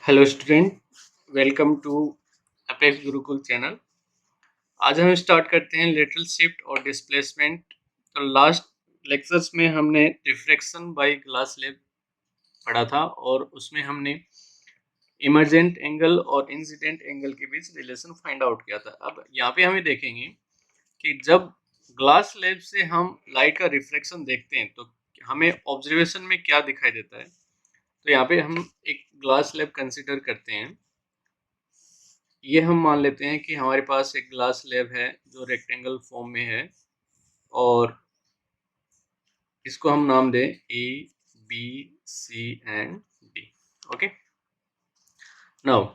Hello student, welcome to Apex Gurukul channel. आज हम start करते हैं लेटरल शिफ्ट और डिस्प्लेसमेंट। तो लास्ट लेक्चर्स में हमने रिफ्रैक्शन बाय ग्लास स्लैब पढ़ा था और उसमें हमने इमर्जेंट एंगल और इंसिडेंट एंगल के बीच रिलेशन फाइंड आउट किया था। अब यहाँ पे हमें देखेंगे कि जब ग्लास स्लैब से हम लाइट का रिफ्लेक्शन देखते हैं तो हमें ऑब्जर्वेशन में क्या दिखाई देता है। तो यहाँ पे हम एक ग्लास स्लैब कंसिडर करते हैं। ये हम मान लेते हैं कि हमारे पास एक ग्लास स्लैब है जो रेक्टेंगल फॉर्म में है और इसको हम नाम दें A B C and D. Okay, now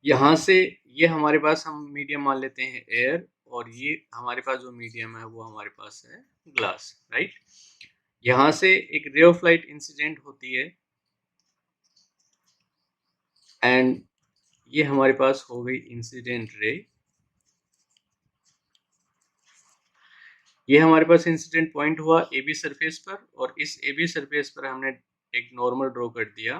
यहाँ से ये हमारे पास हम मीडियम मान लेते हैं एयर, और ये हमारे पास जो मीडियम है वो हमारे पास है ग्लास, राइट। यहाँ से एक रे ऑफ लाइट इंसिडेंट होती है एंड ये हमारे पास हो गई इंसिडेंट रे। ये हमारे पास इंसिडेंट पॉइंट हुआ ए बी सरफेस पर, और इस ए बी सरफेस पर हमने एक नॉर्मल ड्रॉ कर दिया।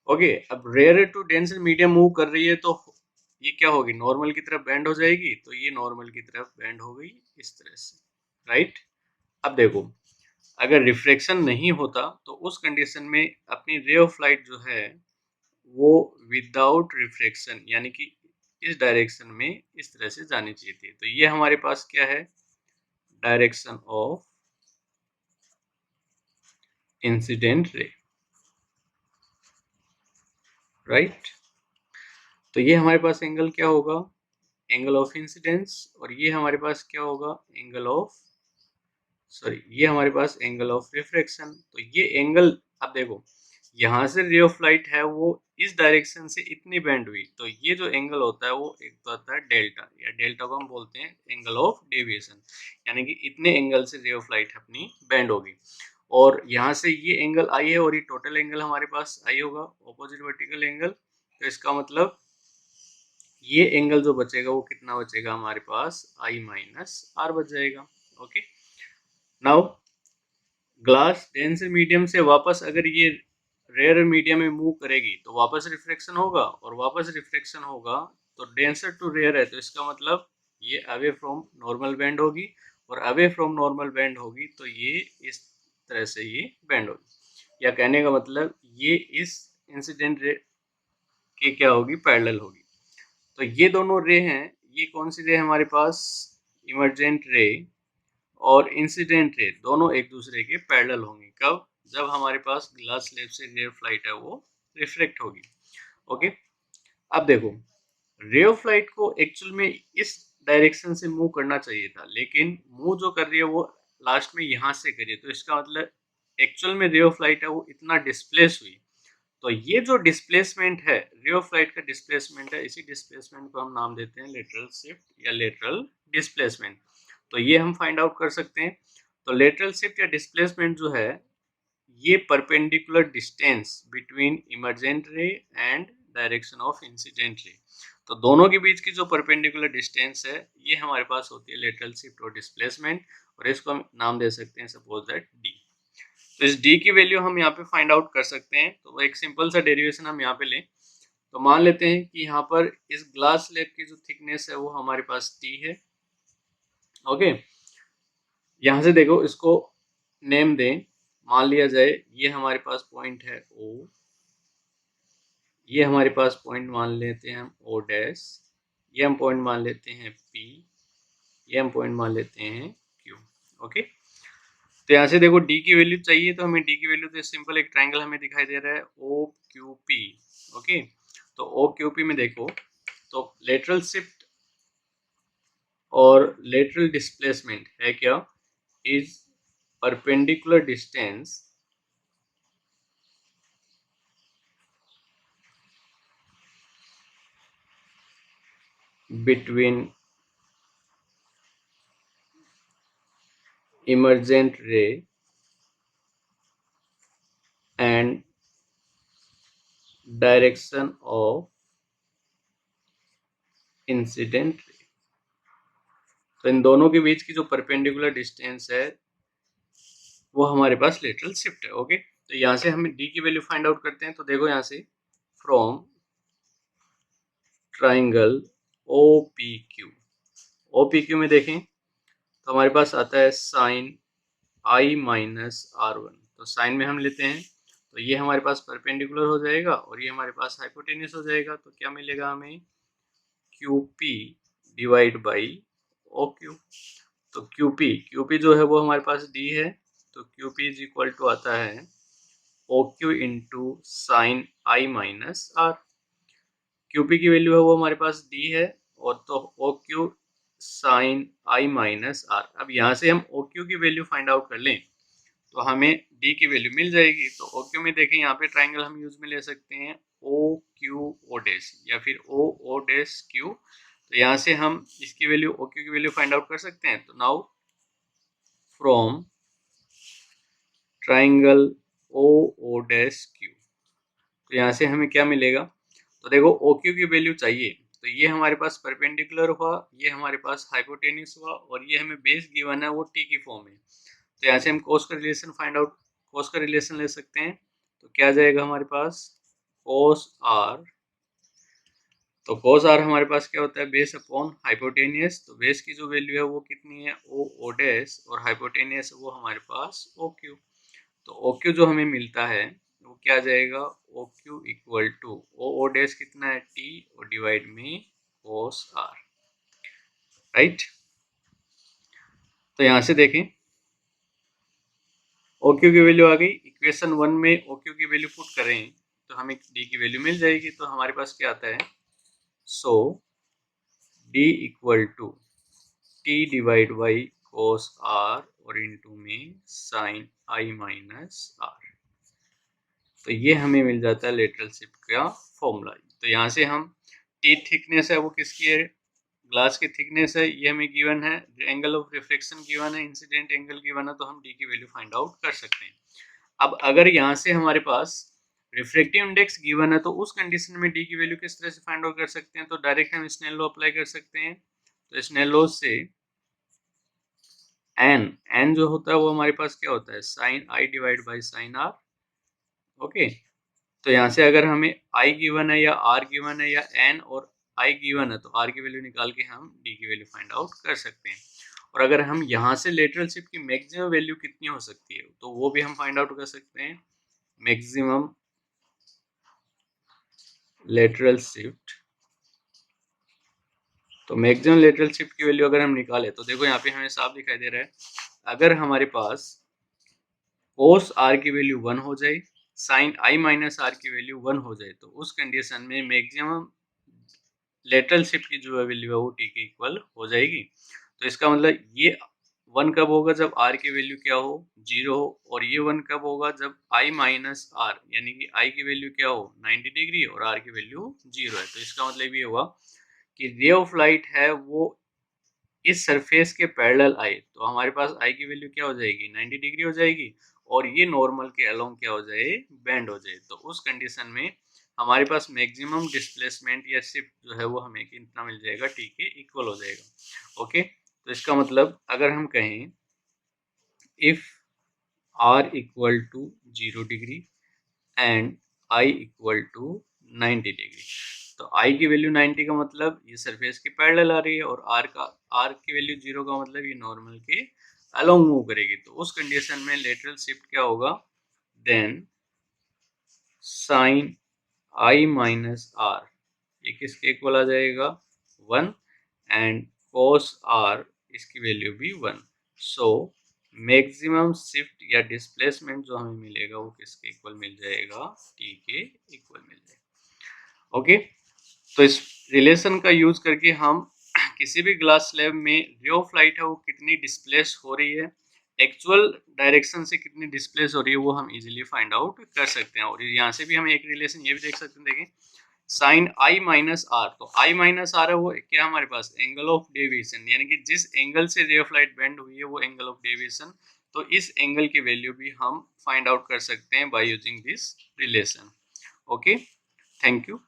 ओके, अब rarer to denser medium move कर रही है तो ये क्या होगी, नॉर्मल की तरफ बेंड हो जाएगी। तो ये नॉर्मल की तरफ बेंड हो गई इस तरह से, राइट। अब देखो, अगर रिफ्रैक्शन नहीं होता तो उस कंडीशन में अपनी रे ऑफ लाइट जो है वो विदाउट रिफ्रैक्शन यानी कि इस डायरेक्शन में इस तरह से जानी चाहिए थी। तो ये हमारे पास क्या है, direction of incident ray, right. तो ये हमारे पास एंगल क्या होगा, एंगल ऑफ इंसिडेंस, और ये हमारे पास क्या होगा, एंगल ऑफ ये हमारे पास एंगल ऑफ रिफ्रैक्शन। तो ये एंगल, अब देखो यहाँ से रे ऑफ लाइट है वो इस डायरेक्शन से इतनी बेंड हुई, तो ये जो एंगल होता है वो एक तो आता है डेल्टा, या डेल्टा को हम बोलते हैं एंगल ऑफ डेविएशन, यानी कि इतने एंगल से रे ऑफ लाइट अपनी बेंड होगी। और यहाँ से ये एंगल आई है और ये टोटल एंगल हमारे पास आई होगा, ऑपोजिट वर्टिकल एंगल। तो इसका मतलब ये एंगल जो बचेगा वो कितना बचेगा, हमारे पास आई माइनस आर बच जाएगा। Okay, now glass dense medium से वापस अगर ये रेयर मीडियम में मूव करेगी तो वापस रिफ्लेक्शन होगा, और वापस रिफ्लेक्शन होगा तो डेंसर टू रेयर है, तो इसका मतलब ये अवे फ्रॉम नॉर्मल बेंड होगी, और अवे फ्रॉम नॉर्मल बेंड होगी तो ये इस तरह से ये बेंड होगी, या कहने का मतलब ये इस इंसिडेंट रे के क्या होगी, पैरेलल होगी। तो ये दोनों रे हैं, ये कौन सी रे हमारे पास, इमर्जेंट रे और इंसिडेंट रे, दोनों एक दूसरे के पैरेलल होंगे। कब, जब हमारे पास ग्लास स्लैब से रे ऑफ लाइट है वो रिफ्लेक्ट होगी। ओके, अब देखो रे ऑफ लाइट को एक्चुअल में इस डायरेक्शन से मूव करना चाहिए था, लेकिन मूव जो कर रही है वो लास्ट में यहाँ से करिए, तो इसका मतलब एक्चुअल में रे ऑफ लाइट है वो इतना डिस्प्लेस हुई। तो ये जो डिस्प्लेसमेंट है, रे ऑफ लाइट का डिस्प्लेसमेंट है, इसी डिस्प्लेसमेंट को हम नाम देते हैं लेटरल शिफ्ट या लेटरल डिस्प्लेसमेंट। तो ये हम फाइंड आउट कर सकते हैं। तो लेटरल शिफ्ट या डिस्प्लेसमेंट जो है ये परपेंडिकुलर डिस्टेंस बिटवीन इमर्जेंट रे and direction of incident ray, तो दोनों के बीच की जो परपेंडिकुलर डिस्टेंस है ये हमारे पास होती है लेटरल शिफ्ट और डिस्प्लेसमेंट, और इसको हम नाम दे सकते हैं सपोज दैट डी। तो इस डी की वैल्यू हम यहाँ पे फाइंड आउट कर सकते हैं। तो एक सिंपल सा डेरिवेशन हम यहाँ पे लें, तो मान लेते हैं कि यहाँ पर इस ग्लास स्लैब की जो थिकनेस है वो हमारे पास टी है। ओके, यहाँ से देखो इसको नेम दें, मान लिया जाए ये हमारे पास पॉइंट है ओ, ये हमारे पास पॉइंट मान लेते हैं हम ओ डैश, ये हम पॉइंट मान लेते हैं पी, ये हम पॉइंट मान लेते हैं क्यू। ओके, तो यहाँ से देखो डी की वैल्यू चाहिए, तो हमें डी की वैल्यू तो सिंपल एक ट्राइंगल हमें दिखाई दे रहा है ओ क्यू पी। ओके, तो ओ क्यू पी में देखो तो लेटरल शिफ्ट और लेटरल डिस्प्लेसमेंट है क्या, is perpendicular distance between emergent ray and direction of incident ray। तो इन दोनों के बीच की जो परपेंडिकुलर डिस्टेंस है वो हमारे पास लेटरल शिफ्ट है। ओके, तो यहाँ से हम डी की वैल्यू फाइंड आउट करते हैं। तो देखो यहाँ से फ्रॉम ट्राइंगल OPQ। OPQ में देखें तो हमारे पास आता है साइन I माइनस R1। तो साइन में हम लेते हैं तो ये हमारे पास परपेंडिकुलर हो जाएगा और ये हमारे पास हाइपोटेन्यूस हो जाएगा। तो क्या मिलेगा हमें, QP डिवाइड बाई OQ। तो QP जो है वो हमारे पास D है, तो QP इज इक्वल टू आता है OQ into sine I minus R। QP की वैल्यू है वो हमारे पास D है और तो OQ sine I minus R। अब यहाँ से हम OQ की वैल्यू फाइंड आउट कर लें तो हमें D की वैल्यू मिल जाएगी। तो OQ में देखें यहाँ पे ट्राइंगल हम यूज में ले सकते हैं OQO डैश या फिर OO डैश Q। तो यहाँ से हम इसकी वैल्यू OQ की वैल्यू फाइंड आउट कर सकते हैं। तो now from triangle OO dash Q, तो यहाँ से हमें क्या मिलेगा, तो देखो OQ की वैल्यू चाहिए तो ये हमारे पास परपेंडिकुलर हुआ, ये हमारे पास हाइपोटेन्यूस हुआ और ये हमें बेस गिवन है वो T की फॉर्म में। तो यहाँ से हम कॉस का रिलेशन फाइंड आउट, कॉस का रिलेशन ले सकते हैं। तो क्या जाएगा हमारे पास cos R। तो cos R हमारे पास क्या होता है, बेस अपॉन हाइपोटेनियस। तो बेस की जो वैल्यू है वो कितनी है, OO डैश, और हाइपोटेनियस वो हमारे पास OQ। तो OQ जो हमें मिलता है वो क्या जाएगा, OQ equal to OO dash कितना है T और डिवाइड में cos R, राइट। तो यहाँ से देखें OQ की वैल्यू आ गई। इक्वेशन 1 में OQ की वैल्यू पुट करें तो हमें D की वैल्यू मिल जाएगी। तो हमारे पास क्या आता है, so D equal to T divide by cos R और इंटू में साइन I माइनस R। तो ये हमें मिल जाता है लेटरल शिफ्ट का फॉर्मूला। तो यहाँ से हम T थिकनेस है वो किसकी है, ग्लास की थिकनेस है, ये हमें गिवन है। एंगल ऑफ रिफ्लेक्शन गिवन है, इंसिडेंट एंगल गिवन है, तो हम D की वैल्यू फाइंड आउट कर सकते हैं। अब अगर यहाँ से हमारे पास रिफ्रैक्टिव इंडेक्स गिवन है तो उस कंडीशन में D की वैल्यू किस तरह से फाइंड आउट कर सकते हैं, तो डायरेक्ट हम स्नेल लॉ अप्लाई कर सकते हैं। तो स्नेल लॉ से n जो होता है वो हमारे पास क्या होता है, sine I divide by sine R। Okay, तो यहाँ से अगर हमें I गिवन है या R गिवन है या n और I गिवन है तो R की वैल्यू निकाल के हम D की वैल्यू फाइंड आउट कर सकते हैं। और अगर हम यहाँ से लेटरल शिफ्ट की मैक्सिमम वैल्यू कितनी हो सकती है तो वो भी हम फाइंड आउट कर सकते हैं। मैक्सिमम लेटरल शिफ्ट, तो मैक्सिमम लेटरल शिफ्ट की वैल्यू अगर हम निकालें तो देखो यहाँ पे हमें साफ दिखाई दे रहा है, अगर हमारे पास cos R की वैल्यू 1 हो जाए, साइन I माइनस R की वैल्यू 1 हो जाए, तो उस कंडीशन में मैक्सिमम लेटरल शिफ्ट की जो वैल्यू है वो T के इक्वल हो जाएगी। तो इसका मतलब ये 1 कब होगा, जब R की वैल्यू क्या हो, 0 हो, और ये 1 कब होगा, जब I माइनस R यानी कि I की वैल्यू क्या हो 90 डिग्री और R की वैल्यू 0 है। तो इसका मतलब ये हुआ कि रे ऑफ लाइट है वो इस सरफेस के पैरेलल आए तो हमारे पास I की वैल्यू क्या हो जाएगी, 90 डिग्री हो जाएगी, और ये नॉर्मल के अलोंग क्या हो जाए, बेंड हो जाए। तो उस कंडीशन में हमारे पास मैक्सिमम डिस्प्लेसमेंट या शिफ्ट जो है वो हमें कितना मिल जाएगा, T के इक्वल हो जाएगा। ओके, तो इसका मतलब अगर हम कहें if R equal to 0 degree and I equal to 90 degree, तो I की वैल्यू 90 का मतलब ये सरफेस के पैरेलल आ रही है, और R की वैल्यू 0 का मतलब ये नॉर्मल के अलोंग मूव करेगी। तो उस कंडीशन में लेटरल शिफ्ट क्या होगा, then sine I minus R ये किसके इक्वल आ जाएगा, 1, एंड cos R इसकी वैल्यू भी 1। सो मैक्सिमम शिफ्ट या डिस्प्लेसमेंट जो हमें मिलेगा वो किसके इक्वल मिल जाएगा, T के इक्वल मिल जाएगा। ओके, तो इस रिलेशन का यूज करके हम किसी भी ग्लास स्लैब में रे ऑफ लाइट है वो कितनी डिस्प्लेस हो रही है, एक्चुअल डायरेक्शन से कितनी डिस्प्लेस हो रही है, वो हम इजीली फाइंड आउट कर सकते हैं। और यहाँ से भी हम एक रिलेशन ये भी देख सकते हैं, देखें साइन I माइनस R, तो I माइनस R है वो क्या हमारे पास, एंगल ऑफ डेविएशन, यानी कि जिस एंगल से रे ऑफ लाइट बेंड हुई है वो एंगल ऑफ डेविएशन। तो इस एंगल की वैल्यू भी हम फाइंड आउट कर सकते हैं by using this relation. Okay, thank you.